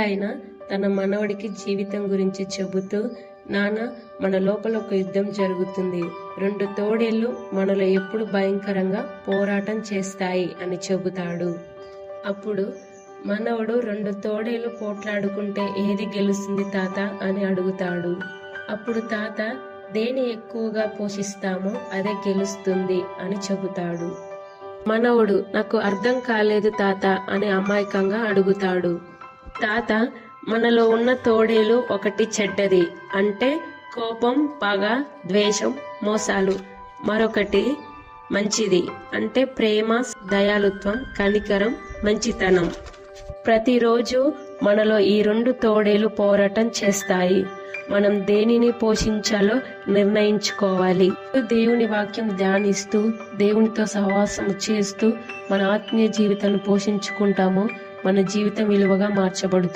ఆయన తన మనవడికి జీవితం గురించి చెబుతూ, నాన్న, మన లోపల ఒక యుద్ధం జరుగుతుంది. 2 తోడేళ్లు మనలో ఎప్పుడు భయంకరంగా పోరాటం చేస్తాయి అని చెబుతాడు. అప్పుడు మనవడు 2 తోడేళ్లు పోట్లాడుకుంటే ఏది గెలుస్తుంది తాత అని అడుగుతాడు. అప్పుడు తాత, దేని ఎక్కువగా పోషిస్తామో అదే గెలుస్తుంది అని చెబుతాడు. మనవడు, నాకు అర్థం కాలేదు తాత అని అమాయకంగా అడుగుతాడు. తాత, మనలో ఉన్న తోడేలు ఒకటి చెడ్డది, అంటే కోపం, పగ, ద్వేషం, మోసాలు. మరొకటి మంచిది, అంటే ప్రేమ, దయాలుత్వం, కనికరం, మంచితనం. ప్రతిరోజు మనలో ఈ 2 తోడేలు పోరాటం చేస్తాయి. మనం దేనిని పోషించాలో నిర్ణయించుకోవాలి. దేవుని వాక్యం ధ్యానిస్తూ, దేవునితో సహవాసం చేస్తూ మన ఆత్మీయ జీవితాన్ని పోషించుకుంటామో మన జీవితం విలువగా మార్చబడుతుంది.